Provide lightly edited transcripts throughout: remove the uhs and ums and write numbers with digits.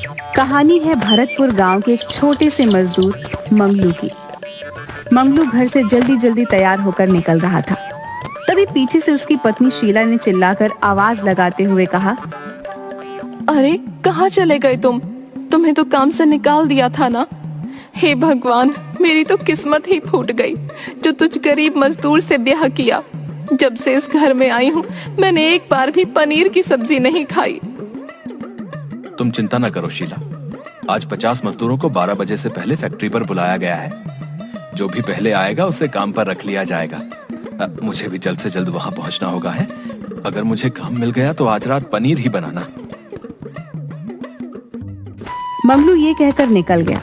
कहानी है भरतपुर गांव के एक छोटे से मजदूर मंगलू की। मंगलू घर से जल्दी जल्दी तैयार होकर निकल रहा था। तभी पीछे से उसकी पत्नी शीला ने चिल्लाकर आवाज लगाते हुए कहा, अरे कहाँ चले गए तुम? तुम्हें तो काम से निकाल दिया था ना। हे भगवान, मेरी तो किस्मत ही फूट गई जो तुझ गरीब मजदूर से ब्याह किया। जब से इस घर में आई हूँ मैंने एक बार भी पनीर की सब्जी नहीं खाई। तुम चिंता न करो शीला, आज 50 मजदूरों को 12 बजे से पहले फैक्ट्री पर बुलाया गया है। जो भी पहले आएगा उसे काम पर रख लिया जाएगा। मुझे भी जल्द से जल्द वहां पहुंचना होगा है। अगर मुझे काम मिल गया तो आज रात पनीर ही बनाना। मंगलू ये कहकर निकल गया,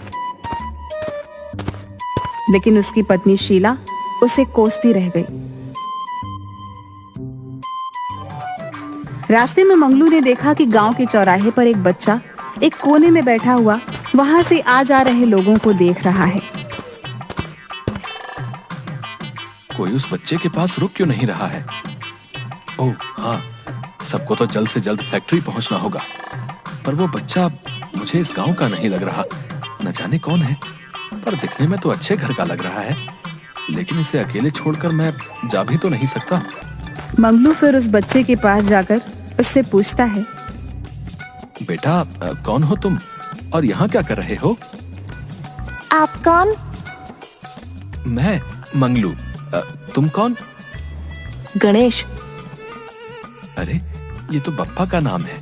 लेकिन उसकी पत्नी शीला उसे कोसती रह गई। रास्ते में मंगलू ने देखा कि गांव के चौराहे पर एक बच्चा एक कोने में बैठा हुआ वहां से आ जा रहे लोगों को देख रहा है। कोई उस बच्चे के पास रुक क्यों नहीं रहा है? ओह हाँ, सबको तो जल्द से जल्द फैक्ट्री पहुंचना होगा। पर वो बच्चा मुझे इस गांव का नहीं लग रहा। न जाने कौन है, पर दिखने में तो अच्छे घर का लग रहा है। लेकिन इसे अकेले छोड़कर मैं जा भी तो नहीं सकता। मंगलू फिर उस बच्चे के पास जाकर उससे पूछता है, बेटा कौन हो तुम और यहाँ क्या कर रहे हो? आप कौन? मैं मंगलू। तुम कौन? गणेश। अरे ये तो बप्पा का नाम है।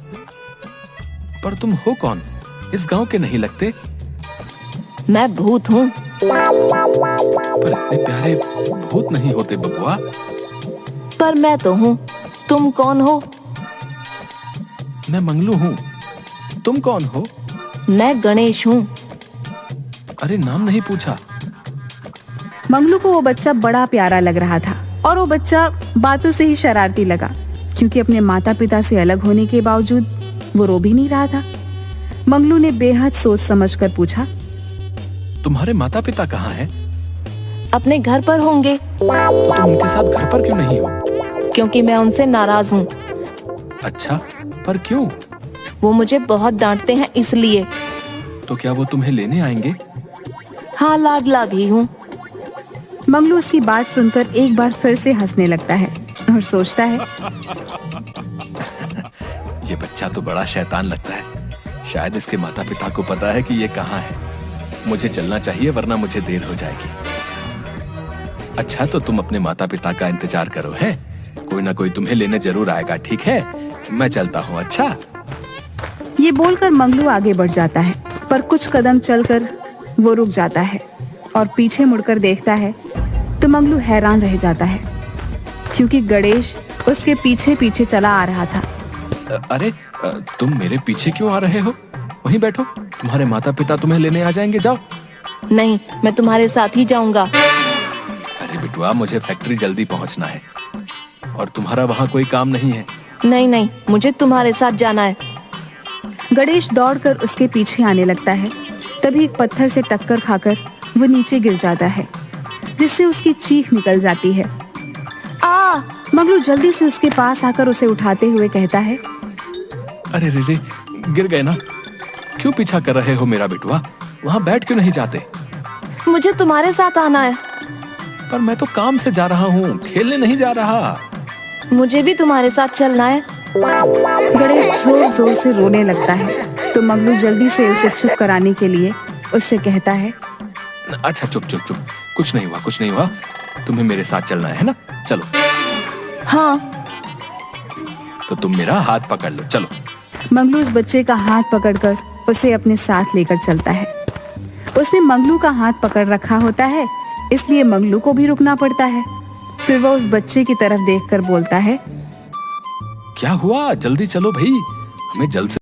पर तुम हो कौन? इस गांव के नहीं लगते। मैं भूत हूँ। पर इतने प्यारे भूत नहीं होते बबुआ। पर मैं तो हूँ। तुम कौन हो? मैं मंगलू हूँ। तुम कौन हो? मैं गणेश हूँ। अरे नाम नहीं पूछा। मंगलू को वो बच्चा बड़ा प्यारा लग रहा था और वो बच्चा बातों से ही शरारती लगा, क्योंकि अपने माता पिता से अलग होने के बावजूद वो रो भी नहीं रहा था। मंगलू ने बेहद सोच समझकर पूछा, तुम्हारे माता पिता कहाँ हैं? अपने घर पर होंगे। तो तुम उनके साथ घर पर क्यों नहीं हो? क्योंकि मैं उनसे नाराज हूँ। अच्छा, पर क्यों? वो मुझे बहुत डांटते हैं इसलिए। तो क्या वो तुम्हें लेने आएंगे? हाँ, लाडला भी हूँ। मंगलू उसकी बात सुनकर एक बार फिर से हंसने लगता है और सोचता है, ये बच्चा तो बड़ा शैतान लगता है। शायद इसके माता पिता को पता है कि ये कहाँ है। मुझे चलना चाहिए वरना मुझे देर हो जाएगी। अच्छा, तो तुम अपने माता पिता का इंतजार करो है। कोई ना कोई तुम्हें लेने जरूर आएगा, ठीक है? मैं चलता हूँ। अच्छा। ये बोलकर मंगलू आगे बढ़ जाता है, पर कुछ कदम चलकर वो रुक जाता है और पीछे मुड़कर देखता है तो मंगलू हैरान रह जाता है, क्योंकि गणेश उसके पीछे पीछे चला आ रहा था। अरे तुम मेरे पीछे क्यों आ रहे हो? वहीं बैठो, तुम्हारे माता पिता तुम्हें लेने आ जाएंगे। जाओ। नहीं, मैं तुम्हारे साथ ही जाऊंगा। अरे बिटुआ, मुझे फैक्ट्री जल्दी पहुंचना है और तुम्हारा वहाँ कोई काम नहीं है। नहीं नहीं, मुझे तुम्हारे साथ जाना है। गणेश दौड़कर उसके पीछे आने लगता है। तभी एक पत्थर से टक्कर खाकर वो नीचे गिर जाता है, जिससे उसकी चीख निकल जाती है। आ! मंगलू जल्दी से उसके पास आकर उसे उठाते हुए कहता है, अरे रे, गिर गए ना। क्यों पीछा कर रहे हो मेरा बिटुआ? वहाँ बैठ क्यों नहीं जाते? मुझे तुम्हारे साथ आना है। पर मैं तो काम से जा रहा हूँ, खेलने नहीं जा रहा। मुझे भी तुम्हारे साथ चलना है। गणेश जोर जोर से रोने लगता है, तो मंगलू जल्दी से उसे चुप कराने के लिए उससे कहता है, अच्छा चुप चुप चुप, कुछ नहीं हुआ, कुछ नहीं हुआ। तुम्हें मेरे साथ चलना है ना? चलो। हाँ। तो तुम मेरा हाथ पकड़ लो, चलो। मंगलू उस बच्चे का हाथ पकड़कर उसे अपने साथ लेकर चलता है। उसने मंगलू का हाथ पकड़ रखा होता है, इसलिए मंगलू को भी रुकना पड़ता है। फिर वह उस बच्चे की तरफ देखकर बोलता है, क्या हुआ? जल्दी चलो भाई, हमें जल्द से